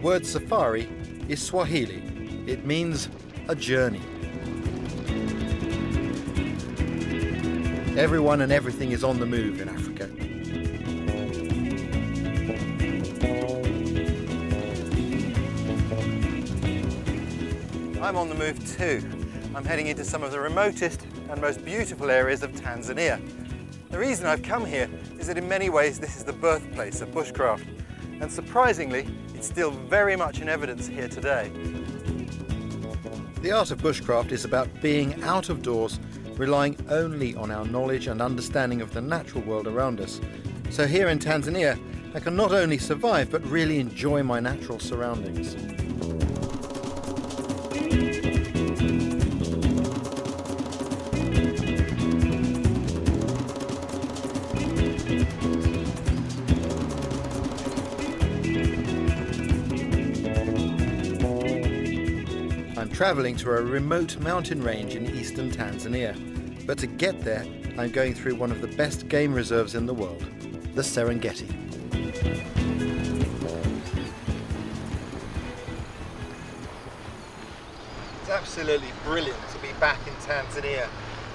word safari is Swahili. It means a journey. Everyone and everything is on the move in Africa. I'm on the move too. I'm heading into some of the remotest and most beautiful areas of Tanzania. The reason I've come here is that in many ways this is the birthplace of bushcraft, and surprisingly it's still very much in evidence here today. The art of bushcraft is about being out of doors, relying only on our knowledge and understanding of the natural world around us. So here in Tanzania I can not only survive but really enjoy my natural surroundings. Travelling to a remote mountain range in eastern Tanzania. But to get there, I'm going through one of the best game reserves in the world, the Serengeti. It's absolutely brilliant to be back in Tanzania.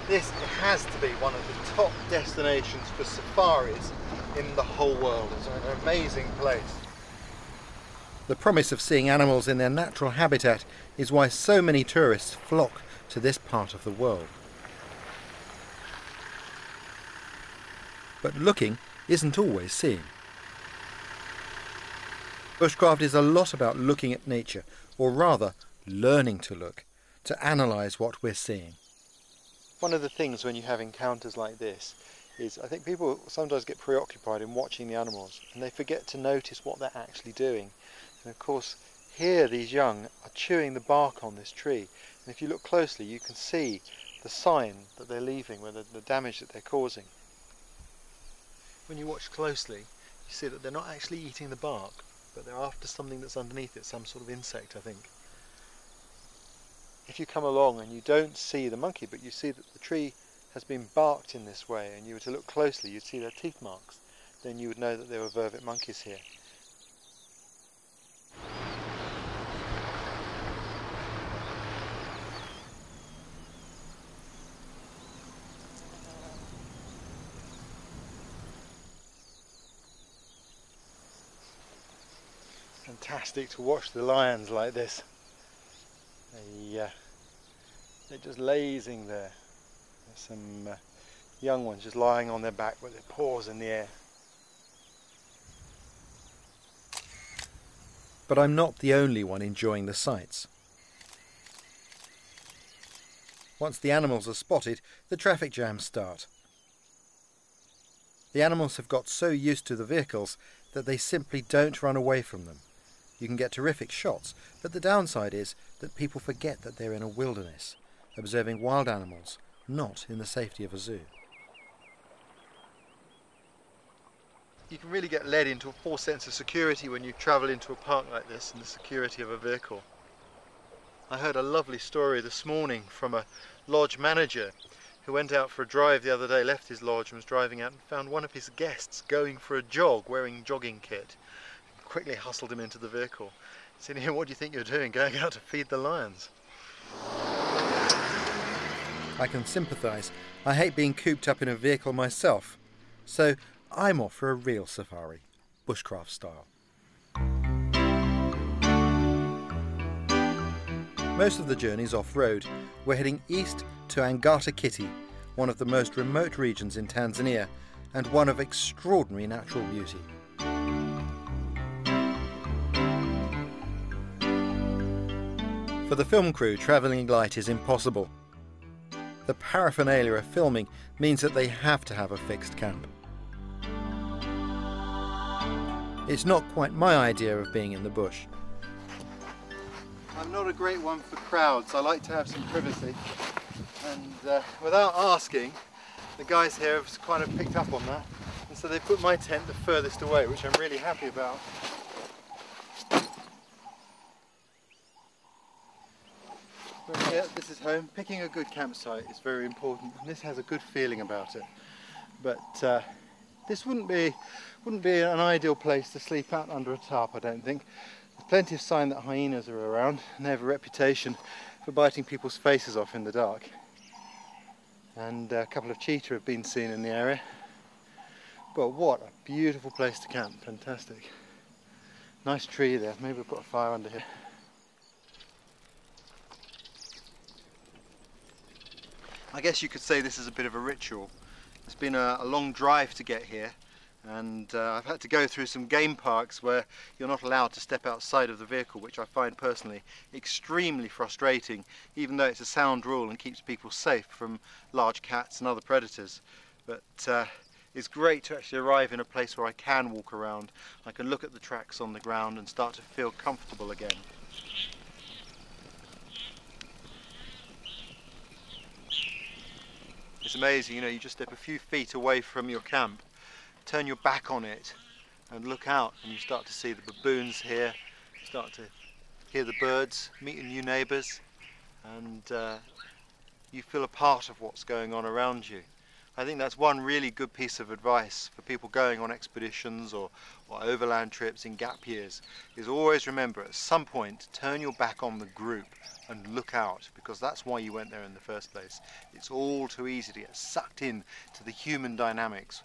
This has to be one of the top destinations for safaris in the whole world. It's an amazing place. The promise of seeing animals in their natural habitat is why so many tourists flock to this part of the world. But looking isn't always seeing. Bushcraft is a lot about looking at nature, or rather, learning to look, to analyse what we're seeing. One of the things when you have encounters like this is I think people sometimes get preoccupied in watching the animals and they forget to notice what they're actually doing. And of course, here these young are chewing the bark on this tree, and if you look closely you can see the sign that they're leaving, the damage that they're causing. When you watch closely, you see that they're not actually eating the bark, but they're after something that's underneath it, some sort of insect, I think. If you come along and you don't see the monkey, but you see that the tree has been barked in this way, and you were to look closely, you'd see their teeth marks, then you would know that there were vervet monkeys here. Fantastic to watch the lions like this. They're just lazing there. There's some young ones just lying on their back with their paws in the air. But I'm not the only one enjoying the sights. Once the animals are spotted, the traffic jams start. The animals have got so used to the vehicles that they simply don't run away from them. You can get terrific shots, but the downside is that people forget that they're in a wilderness, observing wild animals, not in the safety of a zoo. You can really get led into a false sense of security when you travel into a park like this and the security of a vehicle. I heard a lovely story this morning from a lodge manager who went out for a drive the other day, left his lodge and was driving out and found one of his guests going for a jog, wearing jogging kit. Quickly hustled him into the vehicle. He said, "Here, what do you think you're doing, going out to feed the lions?" I can sympathise. I hate being cooped up in a vehicle myself. So I'm off for a real safari, bushcraft style. Most of the journey's off-road. We're heading east to Angata Kitty, one of the most remote regions in Tanzania and one of extraordinary natural beauty. For the film crew, travelling light is impossible. The paraphernalia of filming means that they have to have a fixed camp. It's not quite my idea of being in the bush. I'm not a great one for crowds. I like to have some privacy. And without asking, the guys here have kind of picked up on that. And so they put my tent the furthest away, which I'm really happy about. Yeah, this is home. Picking a good campsite is very important, and this has a good feeling about it. But this wouldn't be an ideal place to sleep out under a tarp, I don't think. The plenty of sign that hyenas are around, and they have a reputation for biting people's faces off in the dark. And a couple of cheetah have been seen in the area. But what a beautiful place to camp, fantastic. Nice tree there, maybe we'll put a fire under here. I guess you could say this is a bit of a ritual. It's been a long drive to get here, and I've had to go through some game parks where you're not allowed to step outside of the vehicle, which I find personally extremely frustrating, even though it's a sound rule and keeps people safe from large cats and other predators. But it's great to actually arrive in a place where I can walk around. I can look at the tracks on the ground and start to feel comfortable again. It's amazing, you know, you just step a few feet away from your camp, turn your back on it and look out, and you start to see the baboons here, you start to hear the birds, meet your new neighbours, and you feel a part of what's going on around you. I think that's one really good piece of advice for people going on expeditions or overland trips in gap years, is always remember at some point turn your back on the group and look out, because that's why you went there in the first place. It's all too easy to get sucked in to the human dynamics,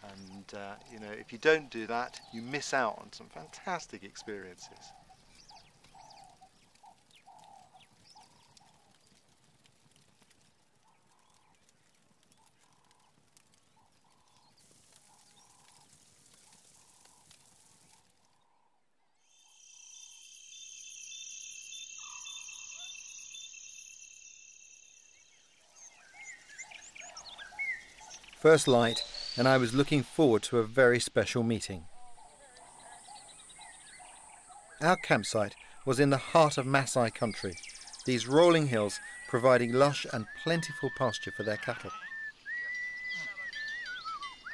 and you know, if you don't do that, you miss out on some fantastic experiences. First light, and I was looking forward to a very special meeting. Our campsite was in the heart of Maasai country, these rolling hills providing lush and plentiful pasture for their cattle.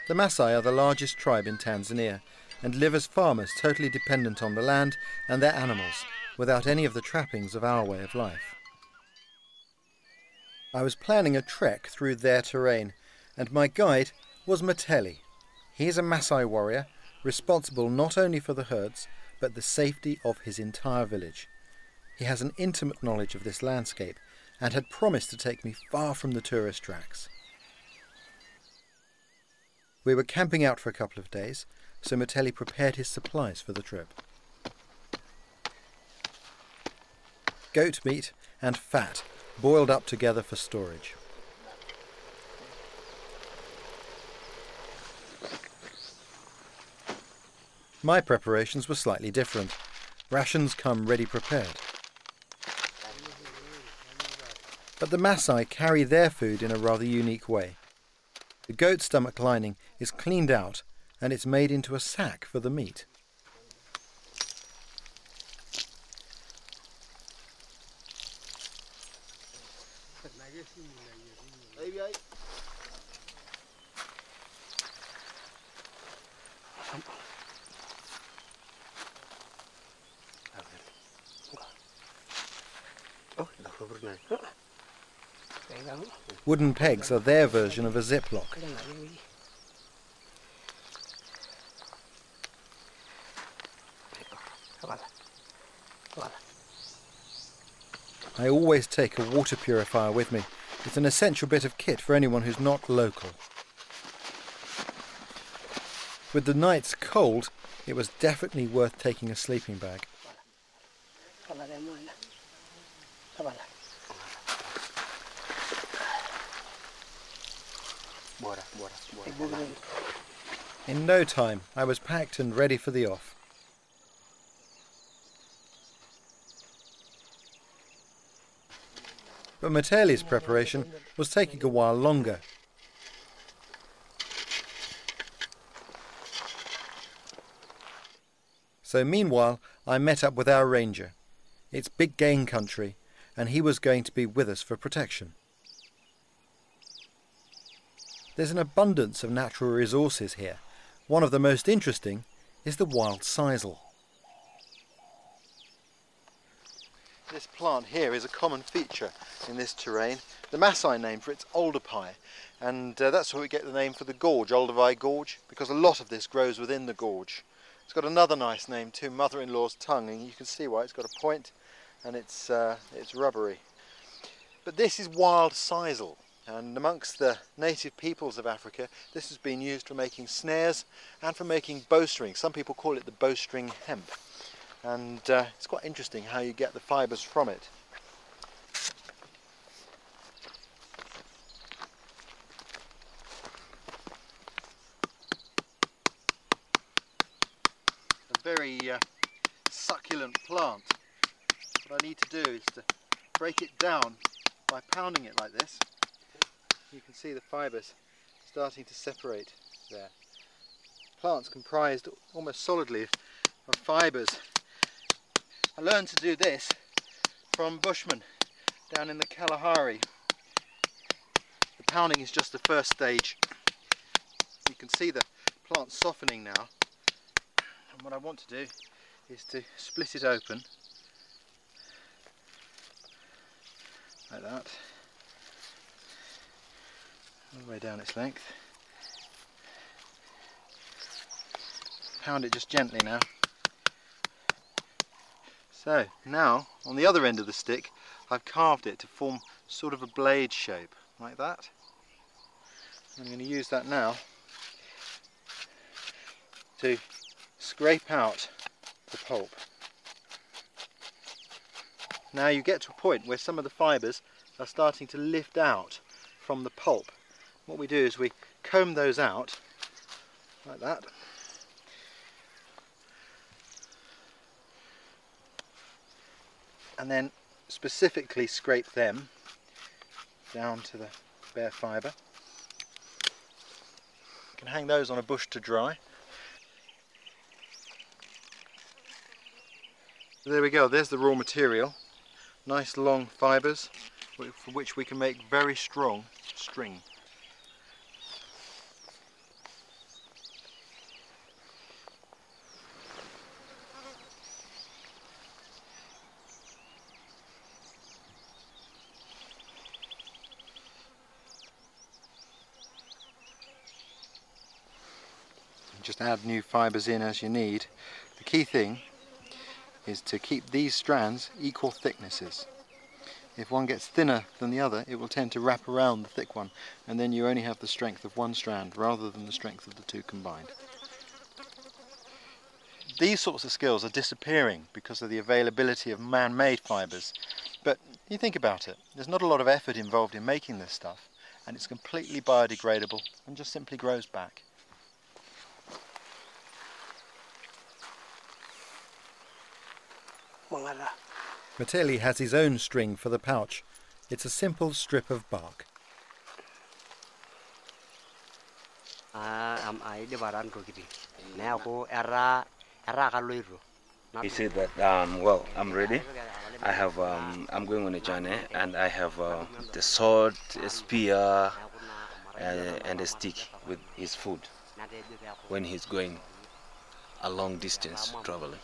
The Maasai are the largest tribe in Tanzania and live as farmers totally dependent on the land and their animals, without any of the trappings of our way of life. I was planning a trek through their terrain, and my guide was Mateli. He is a Maasai warrior, responsible not only for the herds, but the safety of his entire village. He has an intimate knowledge of this landscape, and had promised to take me far from the tourist tracks. We were camping out for a couple of days, so Mateli prepared his supplies for the trip. Goat meat and fat boiled up together for storage. My preparations were slightly different. Rations come ready prepared. But the Maasai carry their food in a rather unique way. The goat stomach lining is cleaned out and it's made into a sack for the meat. Wooden pegs are their version of a ziplock. I always take a water purifier with me. It's an essential bit of kit for anyone who's not local. With the nights cold, it was definitely worth taking a sleeping bag. In no time, I was packed and ready for the off. But Mateli's preparation was taking a while longer. So meanwhile, I met up with our ranger. It's big game country, and he was going to be with us for protection. There's an abundance of natural resources here. One of the most interesting is the wild sisal. This plant here is a common feature in this terrain. The Maasai name for it's alderpai, and that's where we get the name for the gorge, Olduvai Gorge, because a lot of this grows within the gorge. It's got another nice name too, mother-in-law's tongue, and you can see why. It's got a point and it's rubbery. But this is wild sisal, and amongst the native peoples of Africa this has been used for making snares and for making bowstrings. Some people call it the bowstring hemp, and it's quite interesting how you get the fibres from it. A very succulent plant. What I need to do is to break it down by pounding it like this. You can see the fibres starting to separate there. Plant's comprised almost solidly of fibres. I learned to do this from Bushmen down in the Kalahari. The pounding is just the first stage. You can see the plant softening now. And what I want to do is to split it open like that, all the way down its length. Pound it just gently now. So now on the other end of the stick I've carved it to form sort of a blade shape like that. I'm going to use that now to scrape out the pulp. Now you get to a point where some of the fibres are starting to lift out from the pulp. What we do is we comb those out like that. And then specifically scrape them down to the bare fibre. You can hang those on a bush to dry. There we go, there's the raw material. Nice long fibres for which we can make very strong string. Just add new fibres in as you need. The key thing is to keep these strands equal thicknesses. If one gets thinner than the other, it will tend to wrap around the thick one, and then you only have the strength of one strand rather than the strength of the two combined. These sorts of skills are disappearing because of the availability of man-made fibres, but you think about it, there's not a lot of effort involved in making this stuff, and it's completely biodegradable and just simply grows back. Metelli has his own string for the pouch. It's a simple strip of bark. He said that, well, I'm ready. I have, I'm going on a journey, and I have the sword, a spear, and a stick with his food when he's going a long distance traveling.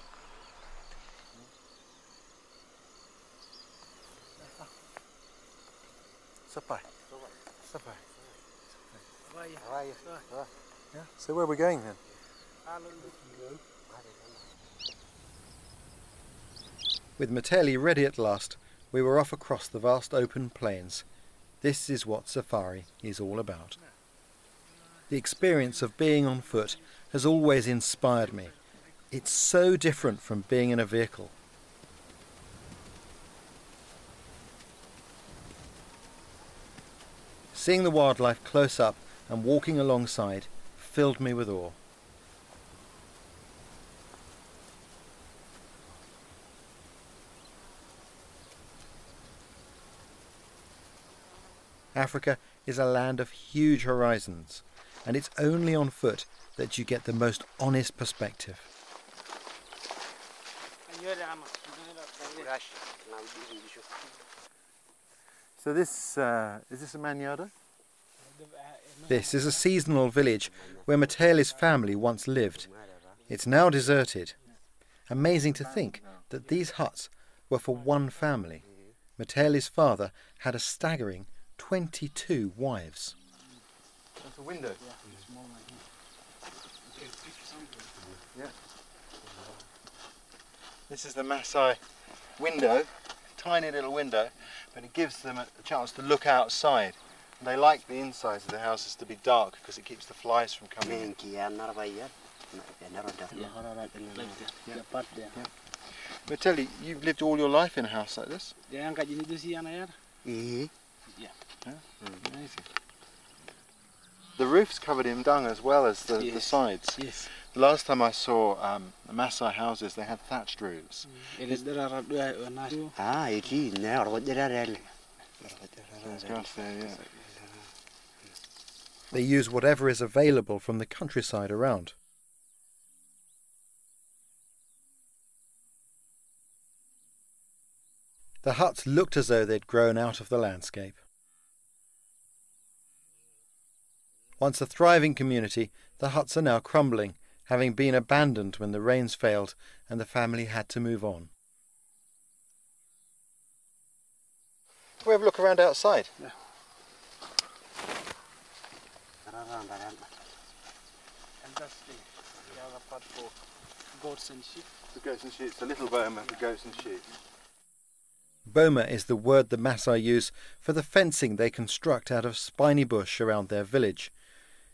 Yeah, so where are we going then? With Metelli ready at last, we were off across the vast open plains. This is what safari is all about. The experience of being on foot has always inspired me. It's so different from being in a vehicle. Seeing the wildlife close up and walking alongside filled me with awe. Africa is a land of huge horizons, and it's only on foot that you get the most honest perspective. So this, is this a manada? This is a seasonal village where Metelli's family once lived. It's now deserted. Amazing to think that these huts were for one family. Metelli's father had a staggering 22 wives. That's a window. Yeah. This is the Maasai window, tiny little window, but it gives them a chance to look outside. And they like the insides of the houses to be dark because it keeps the flies from coming in. But tell you, you've lived all your life in a house like this? Yeah. Amazing. The roof's covered in dung as well as the sides. Yes. The last time I saw the Maasai houses, they had thatched roofs. They use whatever is available from the countryside around. The huts looked as though they'd grown out of the landscape. Once a thriving community, the huts are now crumbling, having been abandoned when the rains failed and the family had to move on. Can we have a look around outside? Yeah. And that's the other part for goats and sheep. The goats and sheep, the little boma for goats and sheep. Boma is the word the Maasai use for the fencing they construct out of spiny bush around their village.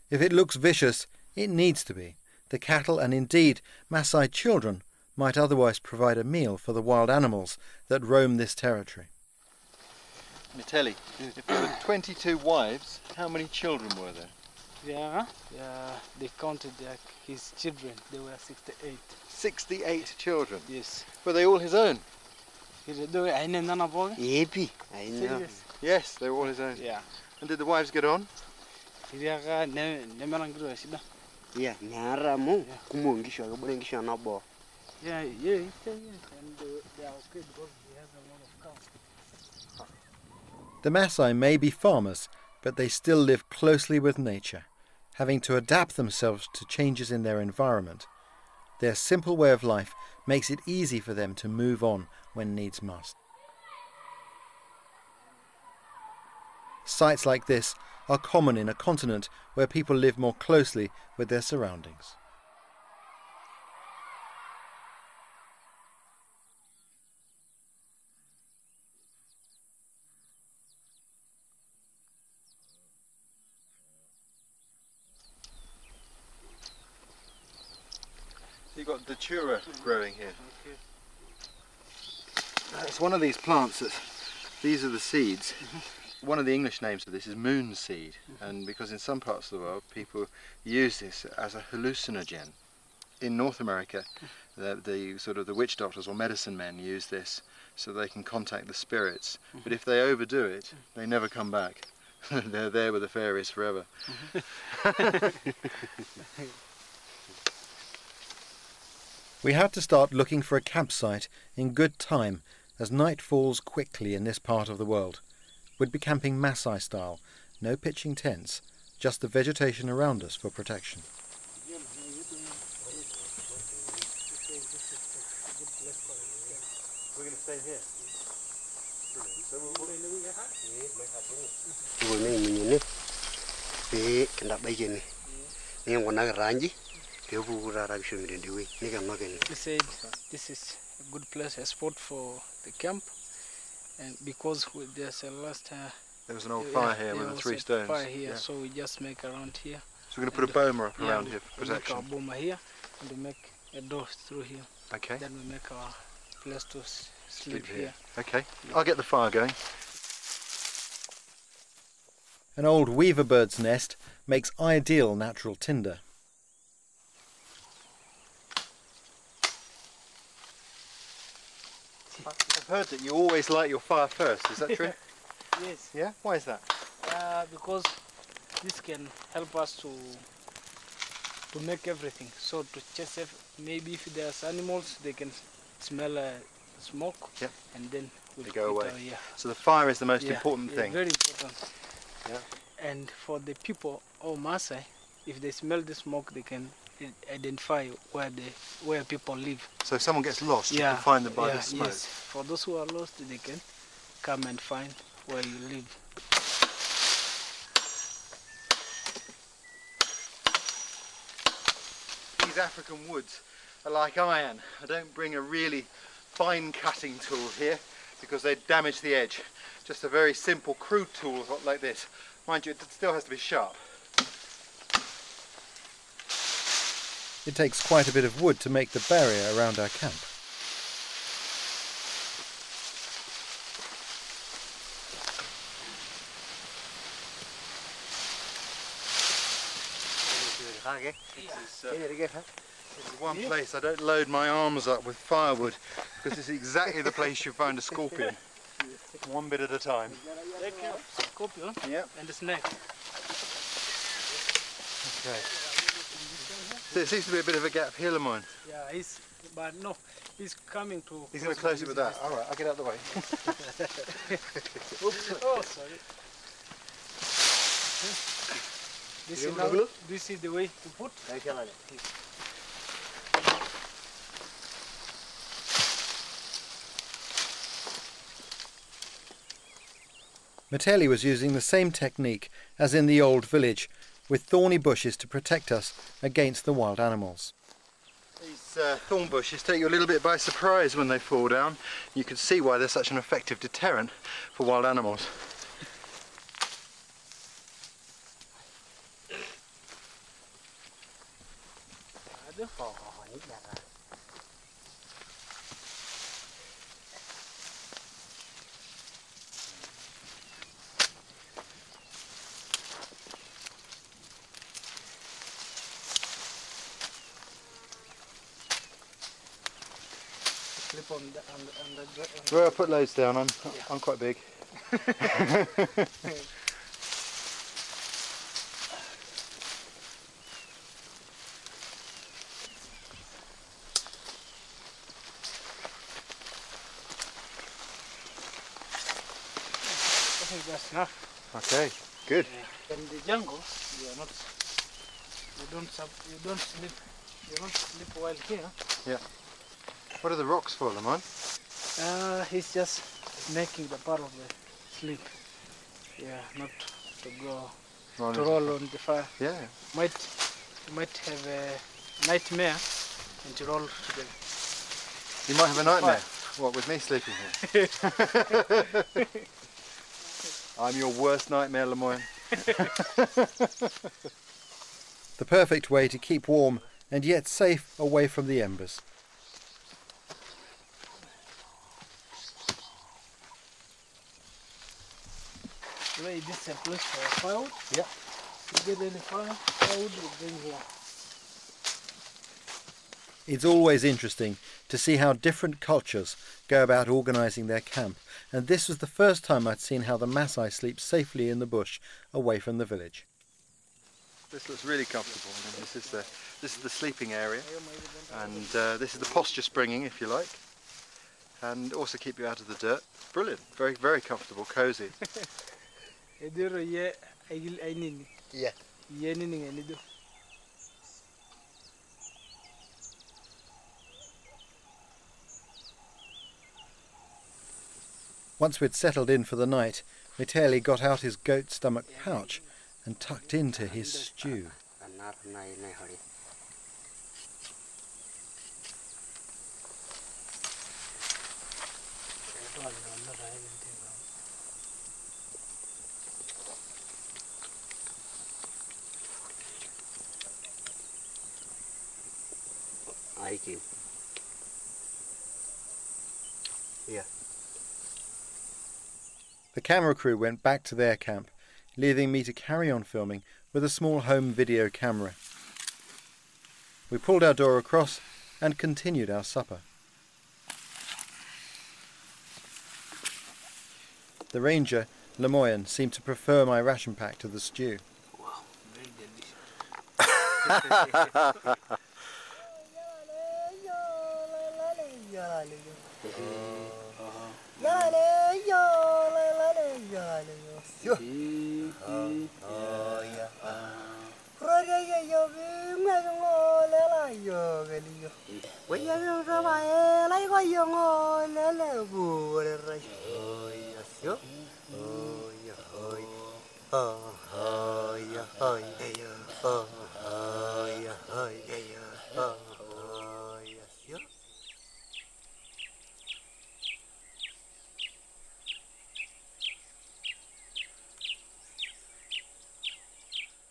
If it looks vicious, it needs to be. The cattle and indeed Maasai children might otherwise provide a meal for the wild animals that roam this territory. Nitelli, if there were 22 wives, how many children were there? Yeah, they counted his children. There were 68. 68 children? Yes. Were they all his own? I know. Yes, they were all his own. Yeah. And did the wives get on? Yeah. Yeah, and they are okay because he has a lot of cows. The Maasai may be farmers, but they still live closely with nature, having to adapt themselves to changes in their environment. Their simple way of life makes it easy for them to move on when needs must. Sites like this are common in a continent where people live more closely with their surroundings. You've got datura growing here. It's one of these plants these are the seeds. One of the English names for this is moon seed, and because in some parts of the world people use this as a hallucinogen. In North America, the witch doctors or medicine men use this so they can contact the spirits. But if they overdo it, they never come back. They're there with the fairies forever. We had to start looking for a campsite in good time as night falls quickly in this part of the world. We'd be camping Maasai style, no pitching tents, just the vegetation around us for protection. We're going to stay here. He said this is a good place, a spot for the camp, and because there's a there was an old fire here with the 3 stones. Fire here, so we just make around here. So we're going to put a boma up around here for protection. We make our boma here, and we make a door through here. Okay. Then we make our place to sleep here. Okay, I'll get the fire going. An old weaver bird's nest makes ideal natural tinder. I've heard that you always light your fire first, is that true? Yes. Yeah? Why is that? Because this can help us to make everything. So to chase maybe if there's animals, they can smell smoke, yep. And then they go away. Yeah. So the fire is the most important thing. Very important. Yeah. And for the people or Maasai, if they smell the smoke, they can identify where people live. So if someone gets lost, you can find them by the smoke. Yes. For those who are lost, they can come and find where you live. These African woods are like iron. I don't bring a really fine cutting tool here because they'd damage the edge. Just a very simple crude tool like this. Mind you, it still has to be sharp. It takes quite a bit of wood to make the barrier around our camp. This is one place I don't load my arms up with firewood because it's exactly the place you find a scorpion. One bit at a time. Scorpion and the snake. Okay. So it seems to be a bit of a gap here, Lemoyne. Yeah, but no, he's coming to... He's going to close it with that. Alright, I'll get out of the way. Oops. Oh, sorry. This is the way to put. Metelli was using the same technique as in the old village, with thorny bushes to protect us against the wild animals. These thorn bushes take you a little bit by surprise when they fall down. You can see why they're such an effective deterrent for wild animals. Well, I'll put loads down, I'm quite big. I think that's enough. Okay, good. In the jungle, you don't sleep while here. Yeah. What are the rocks for, Lemoyne? He's just making the part of the sleep. Yeah, not to go to roll on the fire. Yeah. Might have a nightmare and to roll together. You might have a nightmare. What, with me sleeping here? I'm your worst nightmare, Lemoyne. The perfect way to keep warm and yet safe away from the embers. This is a place for firewood. Yeah. If you get any firewood, you bring here. It's always interesting to see how different cultures go about organising their camp, and this was the first time I'd seen how the Maasai sleep safely in the bush away from the village. This looks really comfortable. I mean, this is the sleeping area, and this is the posture springing, if you like, and also keep you out of the dirt. Brilliant, very, very comfortable, cosy. Yeah. Once we'd settled in for the night, Metelli got out his goat stomach pouch and tucked into his stew. Yeah. The camera crew went back to their camp, leaving me to carry on filming with a small home video camera. We pulled our door across and continued our supper. The ranger, Lemoyne, seemed to prefer my ration pack to the stew. Wow, very delicious.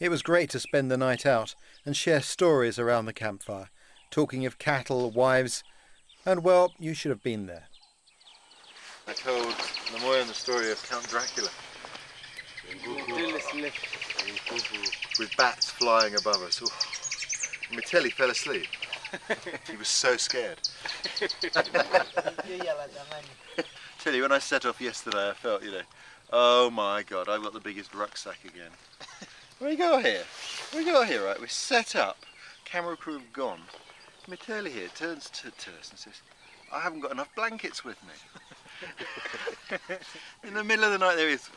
It was great to spend the night out and share stories around the campfire, talking of cattle, wives, and well, you should have been there. I told Namoyan the story of Count Dracula. With bats flying above us. Ooh. Mitelli fell asleep. He was so scared. Tell you, when I set off yesterday, I felt, oh my God, I've got the biggest rucksack again. We got here, right? We're set up, camera crew have gone. Mitelli here turns to us and says, I haven't got enough blankets with me. In the middle of the night there is.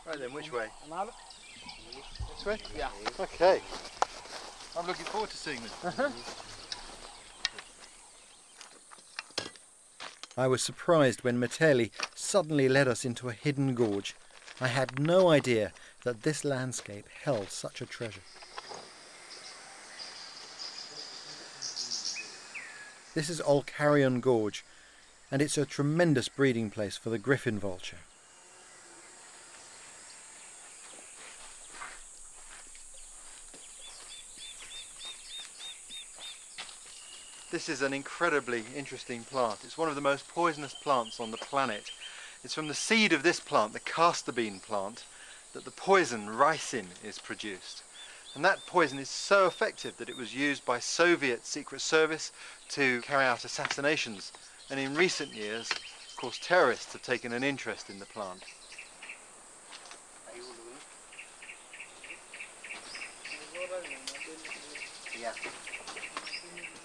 Right then, which way? This way? Yeah. Okay. I'm looking forward to seeing this. I was surprised when Mitelli suddenly led us into a hidden gorge. I had no idea that this landscape held such a treasure. This is Olcarion Gorge, and it's a tremendous breeding place for the griffin vulture. This is an incredibly interesting plant. It's one of the most poisonous plants on the planet. It's from the seed of this plant, the castor bean plant, that the poison ricin is produced. And that poison is so effective that it was used by Soviet Secret Service to carry out assassinations. And in recent years, of course, terrorists have taken an interest in the plant.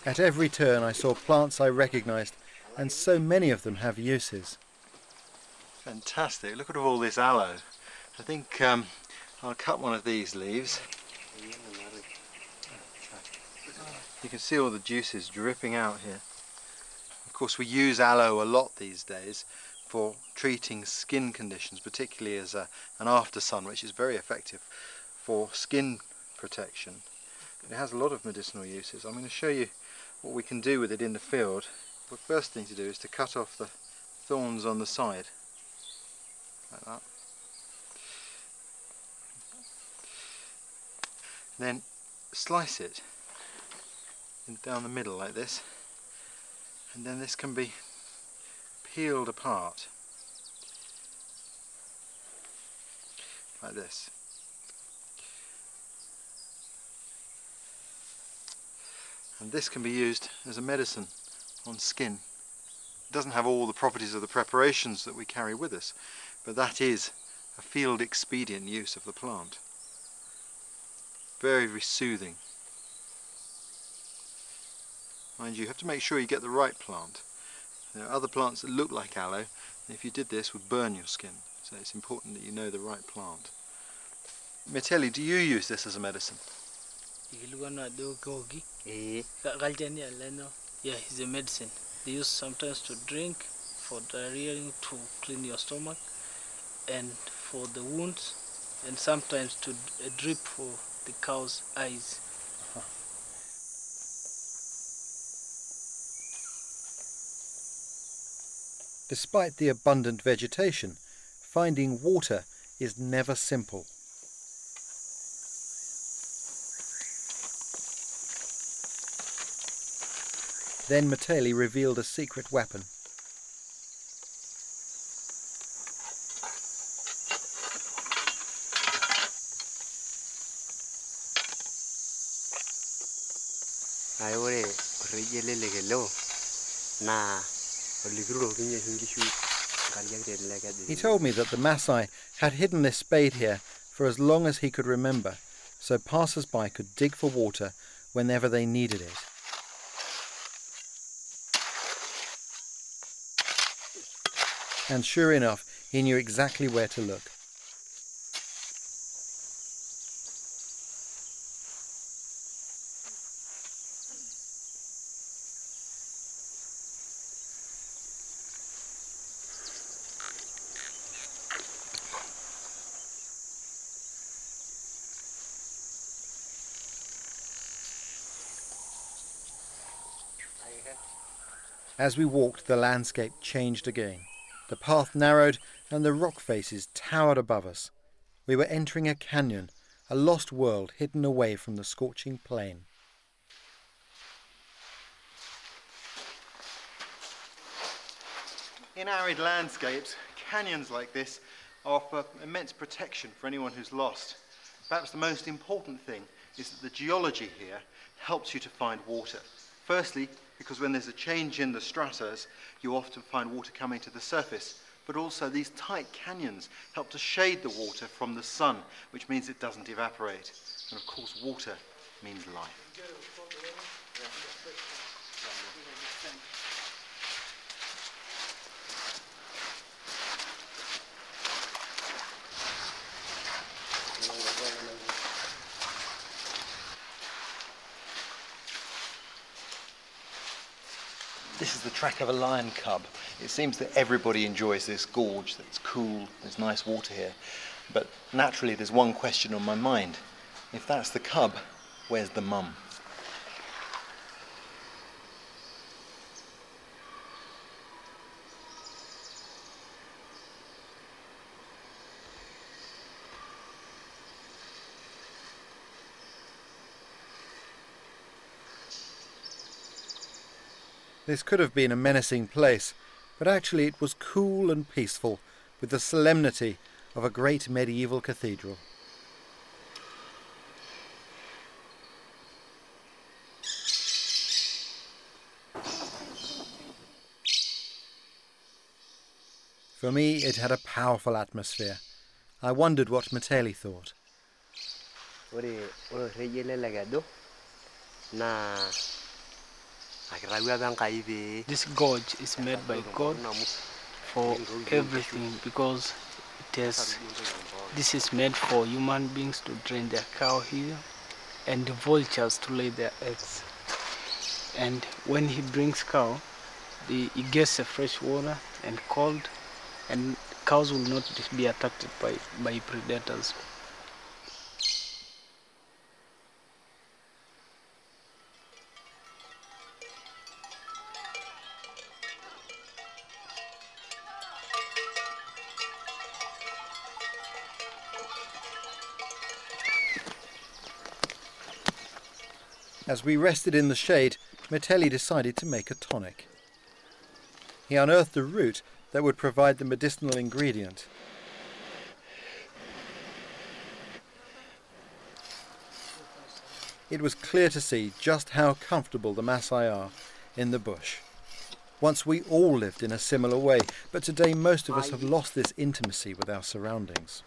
At every turn I saw plants I recognised, and so many of them have uses. Fantastic, look at all this aloe. I think I'll cut one of these leaves. You can see all the juices dripping out here. Of course we use aloe a lot these days for treating skin conditions, particularly as an after sun, which is very effective for skin protection. It has a lot of medicinal uses. I'm going to show you what we can do with it in the field. The first thing to do is to cut off the thorns on the side, like that. Then slice it down the middle like this, and then this can be peeled apart like this. And this can be used as a medicine on skin. It doesn't have all the properties of the preparations that we carry with us, but that is a field expedient use of the plant. Very soothing. Mind you, you have to make sure you get the right plant. There are other plants that look like aloe, and if you did this would burn your skin. So it's important that you know the right plant. Mitelli, do you use this as a medicine? Yeah, it's a medicine. They use sometimes to drink, for diarrhea, to clean your stomach, and for the wounds, and sometimes to drip for the cow's eyes. Despite the abundant vegetation, finding water is never simple. Then Mitelli revealed a secret weapon. He told me that the Maasai had hidden this spade here for as long as he could remember, so passers-by could dig for water whenever they needed it. And sure enough, he knew exactly where to look. As we walked, the landscape changed again. The path narrowed and the rock faces towered above us. We were entering a canyon, a lost world hidden away from the scorching plain. In arid landscapes, canyons like this offer immense protection for anyone who's lost. Perhaps the most important thing is that the geology here helps you to find water. Firstly, because when there's a change in the stratas, you often find water coming to the surface. But also these tight canyons help to shade the water from the sun, which means it doesn't evaporate. And of course, water means life. This is the track of a lion cub. It seems that everybody enjoys this gorge, that it's cool, there's nice water here. But naturally there's one question on my mind. If that's the cub, where's the mum? This could have been a menacing place, but actually it was cool and peaceful, with the solemnity of a great medieval cathedral. For me, it had a powerful atmosphere. I wondered what Meteli thought. This gorge is made by God for everything, because this is made for human beings to drain their cow here and the vultures to lay their eggs. And when he brings cow, he gets a fresh water and cold, and cows will not be attacked by predators. As we rested in the shade, Meteli decided to make a tonic. He unearthed a root that would provide the medicinal ingredient. It was clear to see just how comfortable the Maasai are in the bush. Once we all lived in a similar way, but today most of us have lost this intimacy with our surroundings.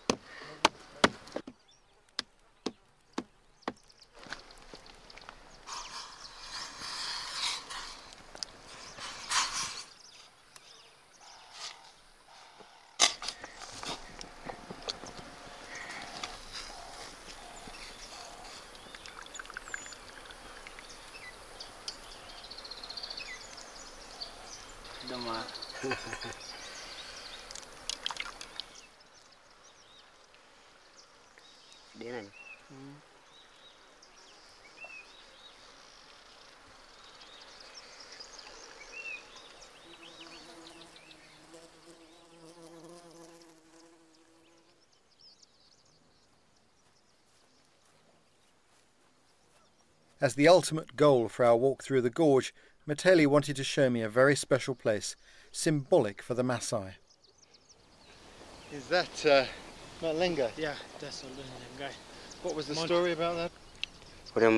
As the ultimate goal for our walk through the gorge, Meteli wanted to show me a very special place, symbolic for the Maasai. Is that Malenga? Yeah, that's Malenga. What was the story about that? The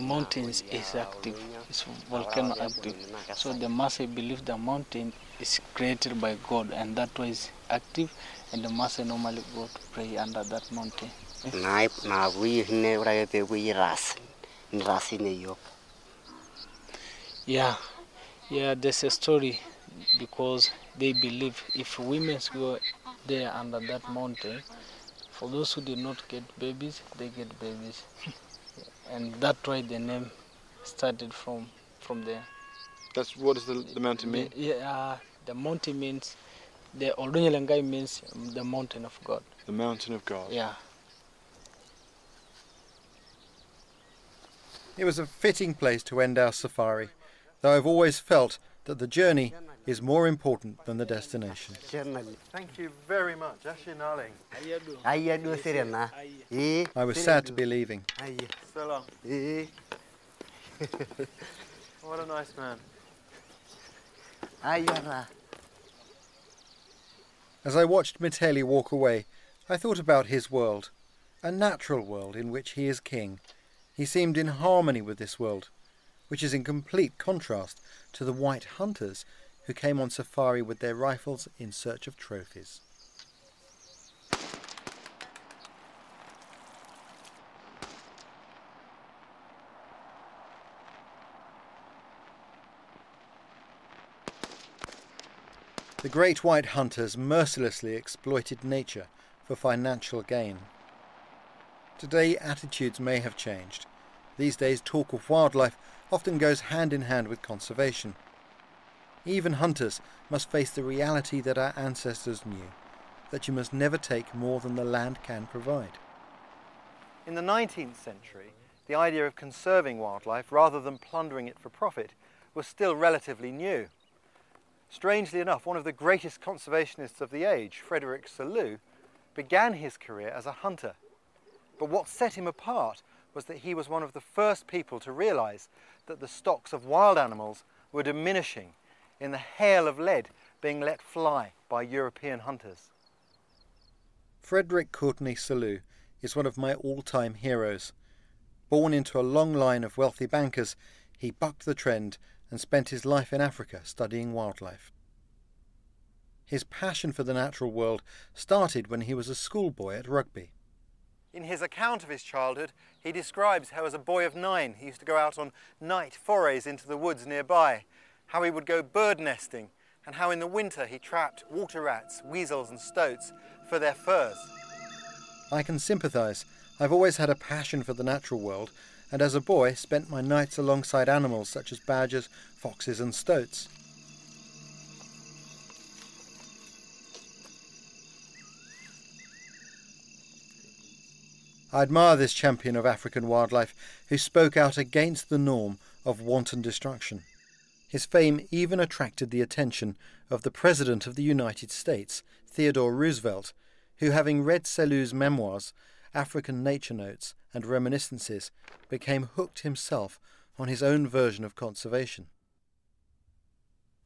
mountains is active, it's volcano active. So the Maasai believe the mountain is created by God, and that way is active, and the Maasai normally go to pray under that mountain. Yeah, there's a story, because they believe if women go there under that mountain, for those who did not get babies, they get babies. And that's why the name started from there. That's what does the mountain mean? The mountain means, the Oldonyalangai means the mountain of God. The mountain of God. Yeah. It was a fitting place to end our safari, though I've always felt that the journey is more important than the destination. Thank you very much. Ashinarling. I was sad to be leaving. So long. What a nice man. As I watched Miteli walk away, I thought about his world, a natural world in which he is king. He seemed in harmony with this world, which is in complete contrast to the white hunters who came on safari with their rifles in search of trophies. The great white hunters mercilessly exploited nature for financial gain. Today attitudes may have changed. These days talk of wildlife often goes hand in hand with conservation. Even hunters must face the reality that our ancestors knew, that you must never take more than the land can provide. In the 19th century, the idea of conserving wildlife rather than plundering it for profit was still relatively new. Strangely enough, one of the greatest conservationists of the age, Frederick Selous, began his career as a hunter. But what set him apart was that he was one of the first people to realise that the stocks of wild animals were diminishing in the hail of lead being let fly by European hunters. Frederick Courtenay Selous is one of my all-time heroes. Born into a long line of wealthy bankers, he bucked the trend and spent his life in Africa studying wildlife. His passion for the natural world started when he was a schoolboy at Rugby. In his account of his childhood, he describes how as a boy of 9 he used to go out on night forays into the woods nearby, how he would go bird nesting, and how in the winter he trapped water rats, weasels and stoats for their furs. I can sympathise. I've always had a passion for the natural world, and as a boy spent my nights alongside animals such as badgers, foxes and stoats. I admire this champion of African wildlife who spoke out against the norm of wanton destruction. His fame even attracted the attention of the President of the United States, Theodore Roosevelt, who, having read Selous' memoirs, African Nature Notes and Reminiscences, became hooked himself on his own version of conservation.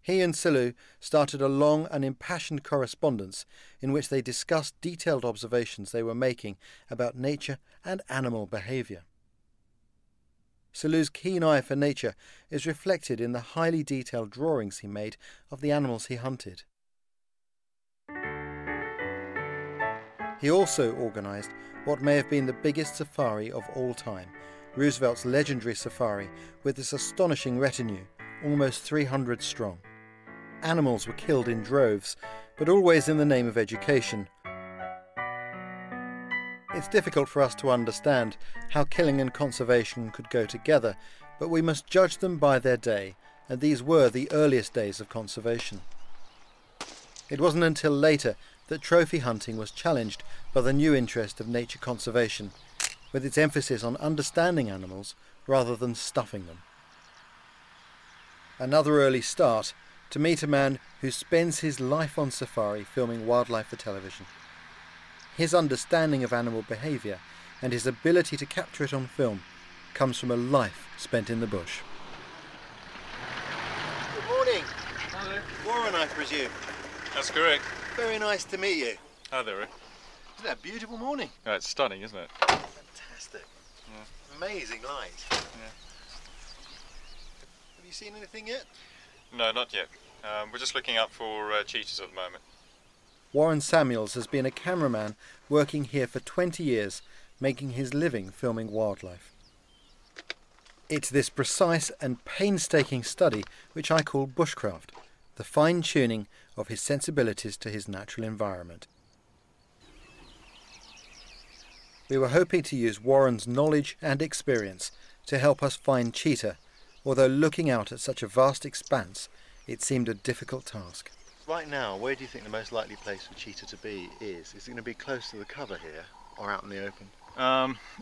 He and Selous started a long and impassioned correspondence in which they discussed detailed observations they were making about nature and animal behaviour. Selous' keen eye for nature is reflected in the highly detailed drawings he made of the animals he hunted. He also organised what may have been the biggest safari of all time, Roosevelt's legendary safari with its astonishing retinue, almost 300 strong. Animals were killed in droves, but always in the name of education. It's difficult for us to understand how killing and conservation could go together, but we must judge them by their day, and these were the earliest days of conservation. It wasn't until later that trophy hunting was challenged by the new interest of nature conservation, with its emphasis on understanding animals rather than stuffing them. Another early start to meet a man who spends his life on safari filming wildlife for television. His understanding of animal behaviour and his ability to capture it on film comes from a life spent in the bush. Good morning. Hello. Warren, I presume. That's correct. Very nice to meet you. Hi there, Rick. Isn't that a beautiful morning? Oh, it's stunning, isn't it? Fantastic. Yeah. Amazing light. Yeah. Have you seen anything yet? No, not yet. We're just looking out for cheetahs at the moment. Warren Samuels has been a cameraman working here for 20 years, making his living filming wildlife. It's this precise and painstaking study which I call Bushcraft, the fine-tuning of his sensibilities to his natural environment. We were hoping to use Warren's knowledge and experience to help us find cheetah, although looking out at such a vast expanse, it seemed a difficult task. Right now, where do you think the most likely place for cheetah to be is? Is it going to be close to the cover here or out in the open?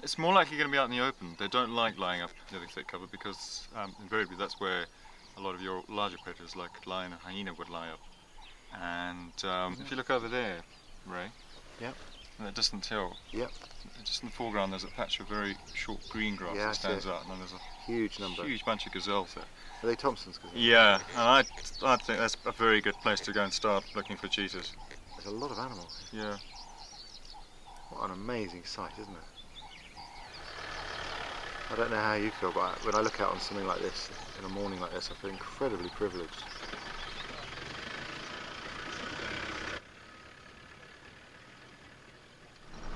It's more likely going to be out in the open. They don't like lying up near the thick cover because invariably that's where a lot of your larger predators like lion and hyena would lie up. And if you look over there, Ray, yep, in that distant hill, yep, just in the foreground there's a patch of very short green grass that stands out, and then there's a huge bunch of gazelles there. Are they Thompson's gazelles? Yeah, and I think that's a very good place to go and start looking for cheetahs. There's a lot of animals. Yeah. What an amazing sight, isn't it? I don't know how you feel, but when I look out on something like this, in a morning like this, I feel incredibly privileged.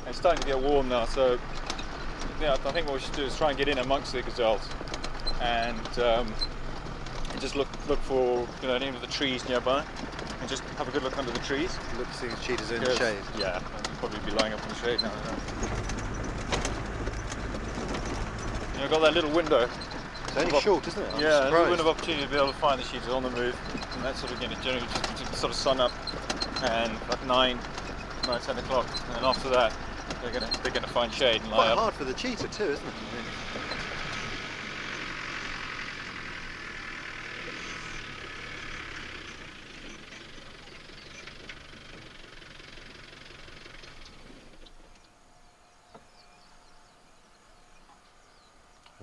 It's starting to get warm now, so yeah, I think what we should do is try and get in amongst the gazelles and just look for any of the trees nearby, and just have a good look under the trees. Look to see the cheetahs in the shade. Yeah, they'll probably be lying up in the shade now. I've got that little window. It's only short, isn't it? Yeah, a little window of opportunity to be able to find the cheetahs on the move, and that's sort of generally just sort of sun up, and at 9, 10 o'clock, and then after that they're gonna find shade and lie up. Quite hard for the cheetah too, isn't it?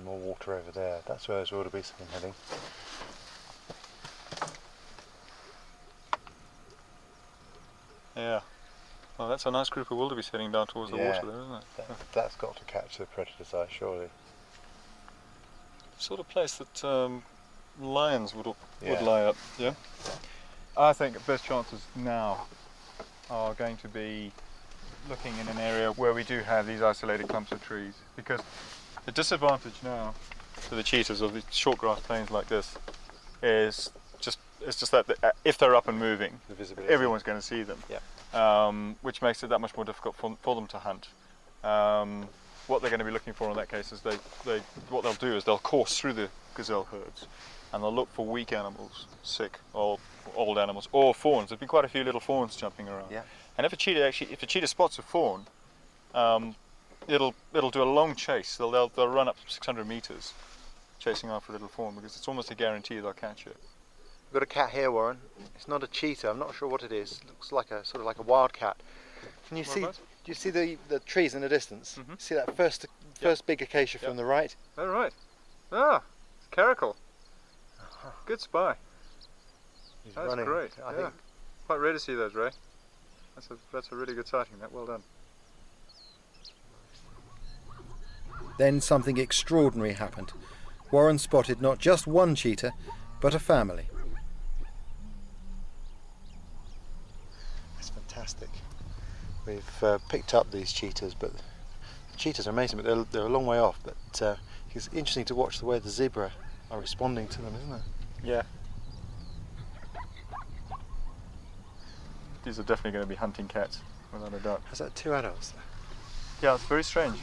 More water over there. That's where there's wildebeest have been heading. Yeah. Well, that's a nice group of wildebeest heading down towards the water there, isn't it? That's got to catch the predator's eye, surely. Sort of place that lions would lie up, yeah? I think the best chances now are going to be looking in an area where we do have these isolated clumps of trees, because the disadvantage now for the cheetahs of the short grass plains like this is just that if they're up and moving, the visibility, everyone's going to see them. Yeah. Which makes it that much more difficult for them to hunt. What they're going to be looking for in that case is what they'll do is they'll course through the gazelle herds, and they'll look for weak animals, sick or old animals, or fawns. There've been quite a few little fawns jumping around. Yeah. And if a cheetah spots a fawn, it'll do a long chase. They'll run up 600 meters chasing after a little fawn, because it's almost a guarantee they'll catch it. We've got a cat here, Warren. It's not a cheetah. I'm not sure what it is. It looks like a sort of like a wildcat. Can you see? Do you see the trees in the distance? Mm-hmm. See that first big acacia from the right? Oh, right. Ah, it's caracal. Good spy. He's That's running. great. I Yeah. think. Quite rare to see those, Ray. That's a really good sighting. Well done. Then something extraordinary happened. Warren spotted not just one cheetah, but a family. That's fantastic. We've picked up these cheetahs, but the cheetahs are amazing, but they're a long way off. But it's interesting to watch the way the zebra are responding to them, isn't it? Yeah. These are definitely going to be hunting cats, without a doubt. Has that 2 adults there? Yeah, it's very strange.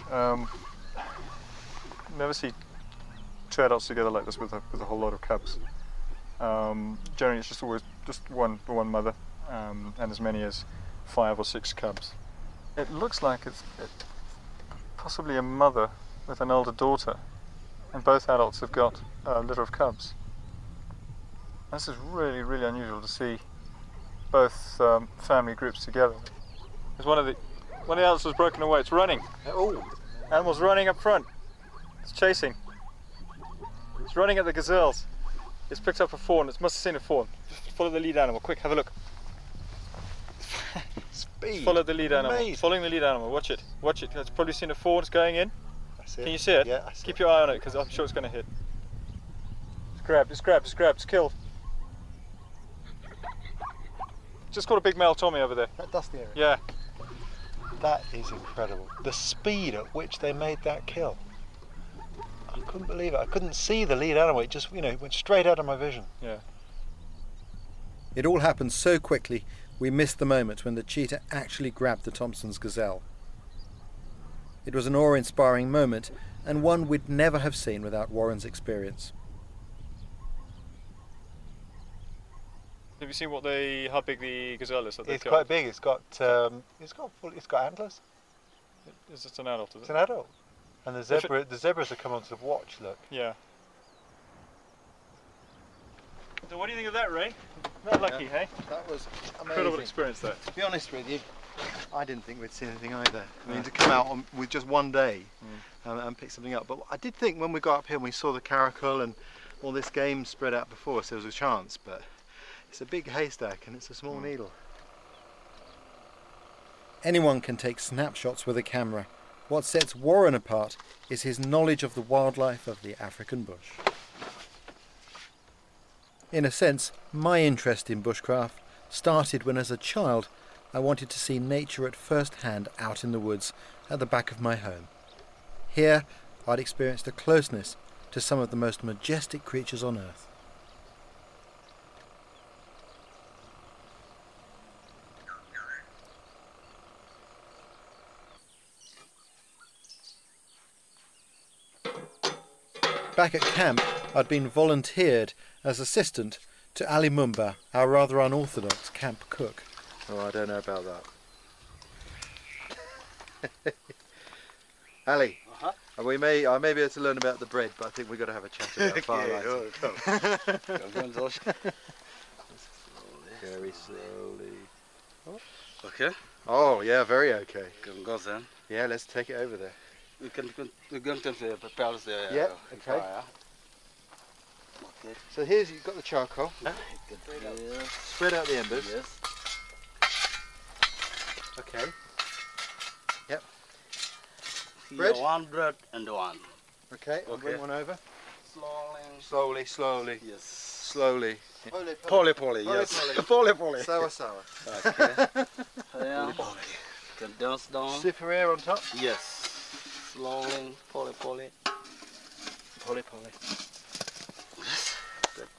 Never see 2 adults together like this with a whole lot of cubs. Generally, it's just always just one mother, and as many as 5 or 6 cubs. It looks like it's possibly a mother with an older daughter, and both adults have got a litter of cubs. This is really, really unusual to see both family groups together. There's one of the adults was broken away. It's running. Oh! Animal's running up front. It's chasing. It's running at the gazelles. It's picked up a fawn. It must have seen a fawn. Just follow the lead animal. Quick, have a look. Speed. Follow the lead animal. Amazing. Following the lead animal. Watch it. Watch it. It's probably seen a fawn. It's going in. That's it. Can you see it? Yeah, I see Keep it. your eye on it, because I'm sure it's going to hit. It's grabbed. It's grabbed. It's grabbed. It's killed. Just caught a big male Tommy over there. That dusty area. Yeah. That is incredible. The speed at which they made that kill. I couldn't believe it. I couldn't see the lead animal. It just, went straight out of my vision. Yeah. It all happened so quickly, we missed the moment when the cheetah actually grabbed the Thompson's gazelle. It was an awe-inspiring moment, and one we'd never have seen without Warren's experience. Have you seen how big the gazelle is? That It's quite big. It's got antlers. Is it an adult? Is it? It's an adult. And the zebras have come onto the watch, look. Yeah. So what do you think of that, Ray? Not lucky, hey? That was amazing. Incredible experience there. To be honest with you, I didn't think we'd see anything either. I mean, to come out with just one day and pick something up. But I did think when we got up here and we saw the caracal and all this game spread out before us, there was a chance. But it's a big haystack and it's a small needle. Anyone can take snapshots with a camera. What sets Warren apart is his knowledge of the wildlife of the African bush. In a sense, my interest in bushcraft started when as a child I wanted to see nature at first hand out in the woods at the back of my home. Here I'd experienced a closeness to some of the most majestic creatures on earth. Back at camp, I'd been volunteered as assistant to Ali Mumba, our rather unorthodox camp cook. Oh, I don't know about that. Ali, I may be able to learn about the bread, but I think we've got to have a chat about firelight. Very slowly. Okay. Oh, yeah, very okay. Can go then. Yeah, let's take it over there. We're going to prepare the Yeah, okay. fire. Okay. So here's, you've got the charcoal. Yes. Spread out the embers. Yes. Okay. Yep. Here Bread? one bread and one. Okay, I'll Okay. bring one over. Slowly. Slowly. Yes. Slowly. Pole, yes. Pole. Sour, sour. Okay. Yeah. Can dance down. Sip of air on top. Yes. Slowly. Pole. Poly.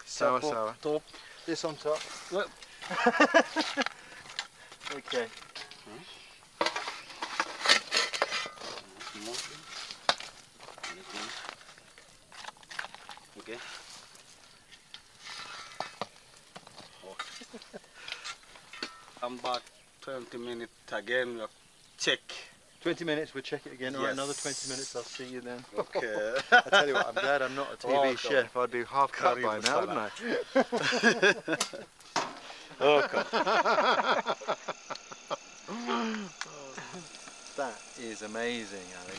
Sour, Top, sour. Top. This on top. Yep. Okay. Okay. I'm back 20 minutes again. We'll check. 20 minutes, we'll check it again. All right, Yes. another 20 minutes, I'll see you then. Okay. I tell you what, I'm glad I'm not a TV Welcome. chef. I'd be half cut by Karibu now, sana. wouldn't I? Okay. That is amazing, Ali.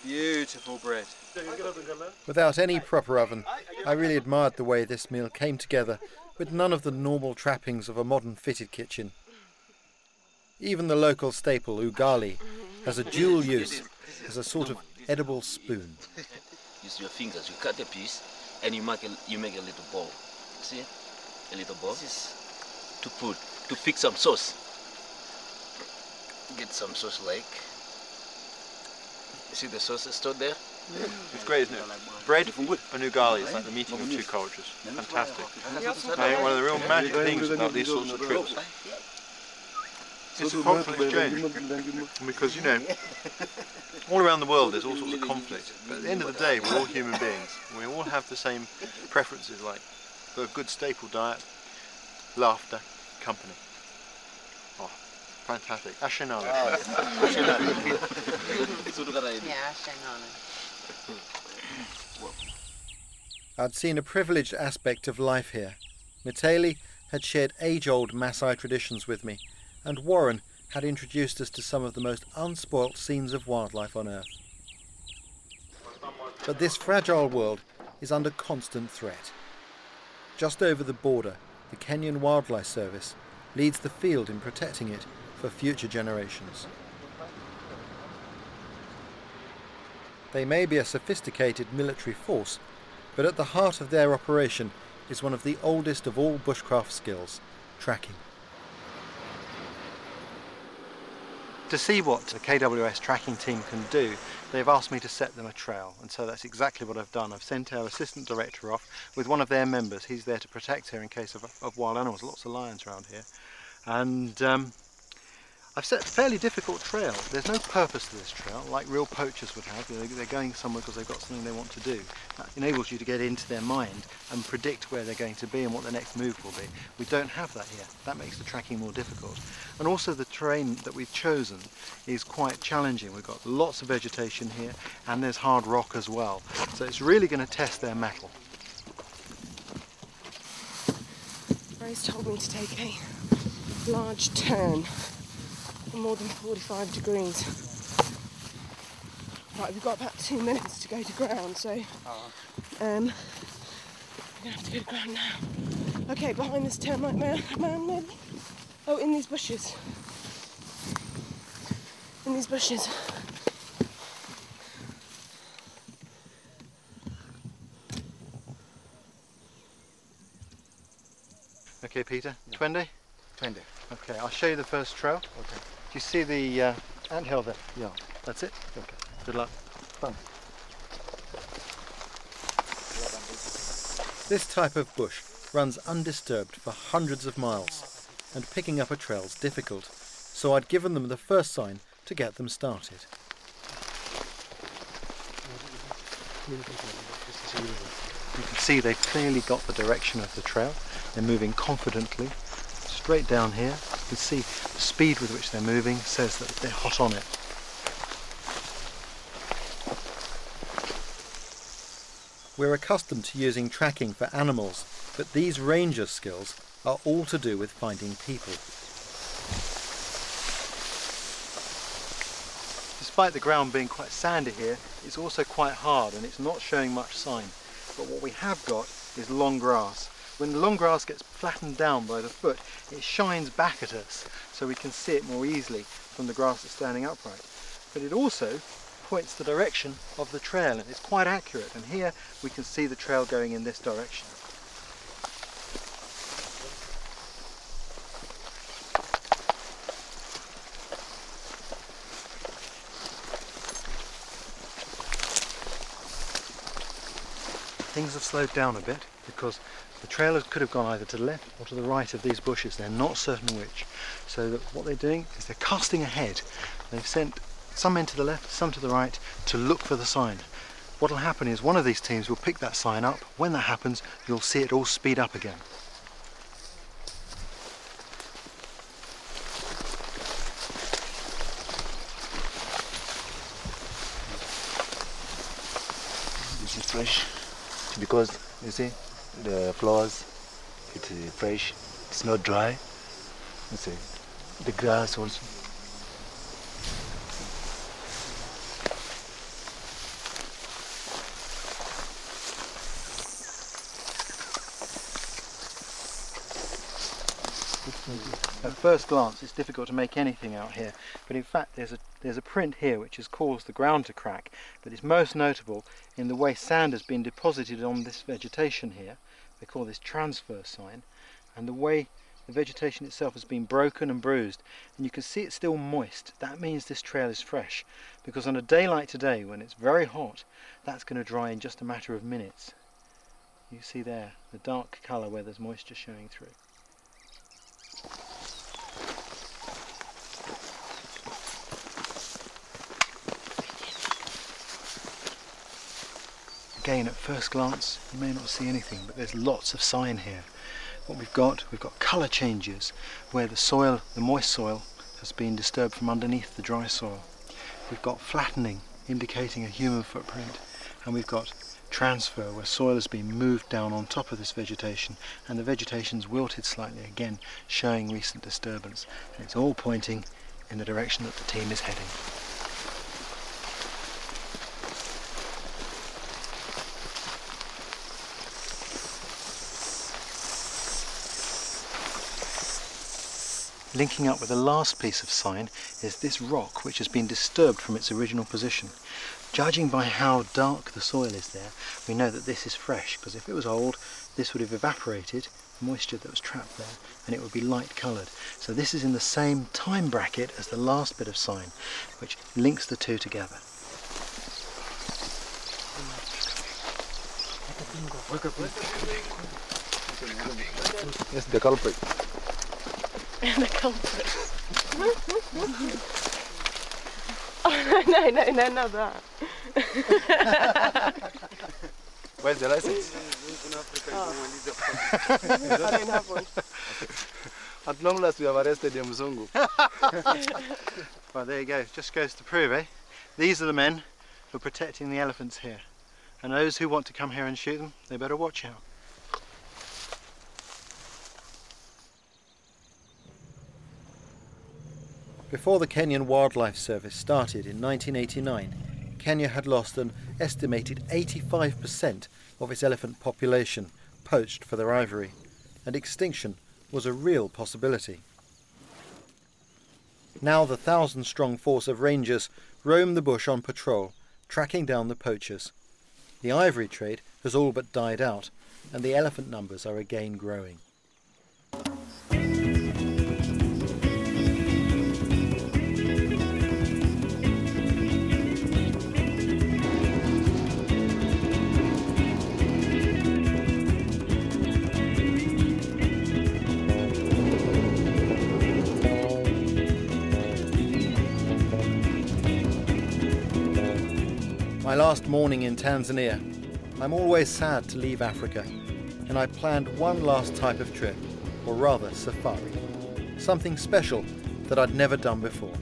Beautiful bread. Without any proper oven, I really admired the way this meal came together with none of the normal trappings of a modern fitted kitchen. Even the local staple, ugali, has a dual use as a sort of edible spoon. Use your fingers, you cut a piece and you make a little ball. See? A little ball. This is to pick some sauce. Get some sauce like. You see the sauce stored there? It's great, isn't it? Bread and ugali is like the meeting of two cultures. Fantastic. I think one of the real magic things about these sorts of trips is the cultural exchange. Because, you know, all around the world there's all sorts of conflict. But at the end of the day, we're all human beings. We all have the same preferences, like for a good staple diet, laughter, company. Oh, fantastic. Ashenana. I'd seen a privileged aspect of life here. Mitali had shared age-old Maasai traditions with me, and Warren had introduced us to some of the most unspoilt scenes of wildlife on Earth. But this fragile world is under constant threat. Just over the border, the Kenyan Wildlife Service leads the field in protecting it for future generations. They may be a sophisticated military force, but at the heart of their operation is one of the oldest of all bushcraft skills, tracking. To see what the KWS tracking team can do, they've asked me to set them a trail, and so that's exactly what I've done. I've sent our assistant director off with one of their members. He's there to protect her in case of wild animals, lots of lions around here. And I've set a fairly difficult trail. There's no purpose to this trail, like real poachers would have. They're going somewhere because they've got something they want to do. That enables you to get into their mind and predict where they're going to be and what their next move will be. We don't have that here. That makes the tracking more difficult. And also the terrain that we've chosen is quite challenging. We've got lots of vegetation here and there's hard rock as well. So it's really going to test their mettle. Ray's told me to take a large turn for more than 45 degrees. Right, we've got about 2 minutes to go to ground, so we're going to have to go to ground now. Okay, behind this termite man maybe? Oh, in these bushes. In these bushes. Okay, Peter, 20? 20. Okay, I'll show you the first trail. Okay. Do you see the anthill there? Yeah. That's it? Okay. Good luck. Fun. This type of bush runs undisturbed for hundreds of miles, and picking up a trail's difficult, so I'd given them the first sign to get them started. You can see they've clearly got the direction of the trail. They're moving confidently straight down here. You can see the speed with which they're moving says that they're hot on it. We're accustomed to using tracking for animals, but these ranger skills are all to do with finding people. Despite the ground being quite sandy here, it's also quite hard and it's not showing much sign. But what we have got is long grass. When the long grass gets flattened down by the foot, it shines back at us so we can see it more easily from the grass that's standing upright. But it also points the direction of the trail and it's quite accurate, and here we can see the trail going in this direction. Things have slowed down a bit because the trailers could have gone either to the left or to the right of these bushes. They're not certain which. So that what they're doing is they're casting ahead. They've sent some men to the left, some to the right to look for the sign. What will happen is one of these teams will pick that sign up. When that happens, you'll see it all speed up again. This is fresh because you see the flowers, it's fresh, it's not dry. You see the grass also. At first glance it's difficult to make anything out here, but in fact there's a print here which has caused the ground to crack, but it's most notable in the way sand has been deposited on this vegetation here. They call this transfer sign, and the way the vegetation itself has been broken and bruised, and you can see it's still moist. That means this trail is fresh, because on a day like today when it's very hot, that's going to dry in just a matter of minutes. You see there the dark colour where there's moisture showing through. Again, at first glance you may not see anything, but there's lots of sign here. What we've got colour changes where the soil, the moist soil, has been disturbed from underneath the dry soil. We've got flattening indicating a human footprint, and we've got transfer where soil has been moved down on top of this vegetation and the vegetation's wilted slightly, again showing recent disturbance, and it's all pointing in the direction that the team is heading. Linking up with the last piece of sign is this rock which has been disturbed from its original position. Judging by how dark the soil is there, we know that this is fresh, because if it was old, this would have evaporated the moisture that was trapped there and it would be light coloured. So this is in the same time bracket as the last bit of sign, which links the two together. Yes, the culprit. And the culprit. Oh, no, not that. Where's the license? I don't have one. At long last we have arrested the Mzungu. Well, there you go. Just goes to prove, eh? These are the men who are protecting the elephants here. And those who want to come here and shoot them, they better watch out. Before the Kenyan Wildlife Service started in 1989, Kenya had lost an estimated 85% of its elephant population poached for their ivory, and extinction was a real possibility. Now the 1,000-strong force of rangers roam the bush on patrol, tracking down the poachers. The ivory trade has all but died out, and the elephant numbers are again growing. My last morning in Tanzania. I'm always sad to leave Africa, and I planned one last type of trip, or rather safari. Something special that I'd never done before.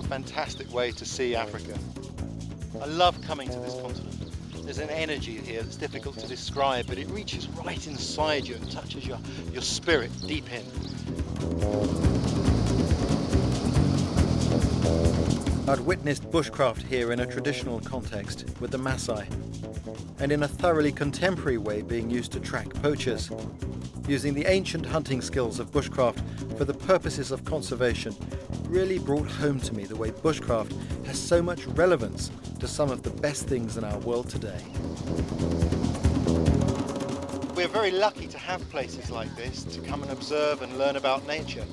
Fantastic way to see Africa. I love coming to this continent. There's an energy here that's difficult to describe, but it reaches right inside you and touches your spirit deep in. I'd witnessed bushcraft here in a traditional context with the Maasai, and in a thoroughly contemporary way being used to track poachers. Using the ancient hunting skills of bushcraft for the purposes of conservation really brought home to me the way bushcraft has so much relevance to some of the best things in our world today. We're very lucky to have places like this to come and observe and learn about nature.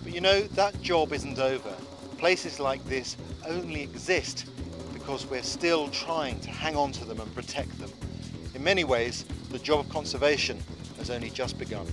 But you know, that job isn't over. Places like this only exist because we're still trying to hang on to them and protect them. In many ways, the job of conservation has only just begun.